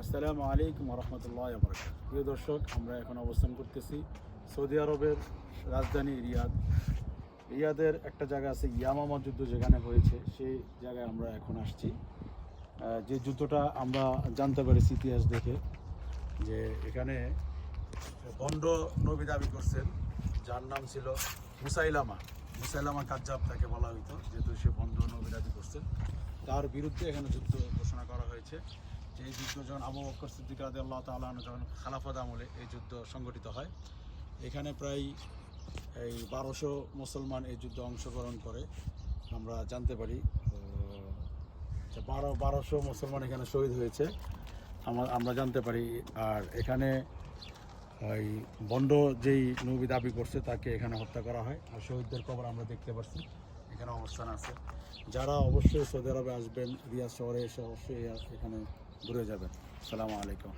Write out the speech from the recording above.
আসসালামু আলাইকুম রহমতুল্লাহ বরকাত। প্রিয় দর্শক, আমরা এখন অবস্থান করতেছি সৌদি আরবের রাজধানী রিয়াদের একটা জায়গা আছে ইয়ামামা যুদ্ধ যেখানে হয়েছে, সেই জায়গায় আমরা এখন আসছি। যে যুদ্ধটা আমরা জানতে পারিছি ইতিহাস দেখে, যে এখানে বন্ড নবী দাবি করছেন, যার নাম ছিল মুসাইলামা কাজ্জাব তাকে বলা হইতো, যেহেতু সে বন্ড নবী দাবি করছেন। তার বিরুদ্ধে এখানে যুদ্ধ ঘোষণা করা হয়েছে। এই যুদ্ধ যখন আবু বকর সিদ্দিক রাদিয়াল্লাহু তাআলা আনহু যখন খেলাফত আমলে এই যুদ্ধ সংগঠিত হয়, এখানে প্রায় 1200 মুসলমান এই যুদ্ধে অংশগ্রহণ করে আমরা জানতে পারি। 1200 মুসলমান এখানে শহীদ হয়েছে আমরা জানতে পারি। আর এখানে ওই বন্ড যেই নবী দাবি করছে তাকে এখানে হত্যা করা হয়। আর শহীদদের কবর আমরা দেখতে পাচ্ছি এখানে অবস্থান আছে। যারা অবশ্যই সৌদি আরবে আসবেন, রিয়াদ শহরে এসে অবশ্যই এখানে ঘুরে যাবেন। আসসালামু আলাইকুম।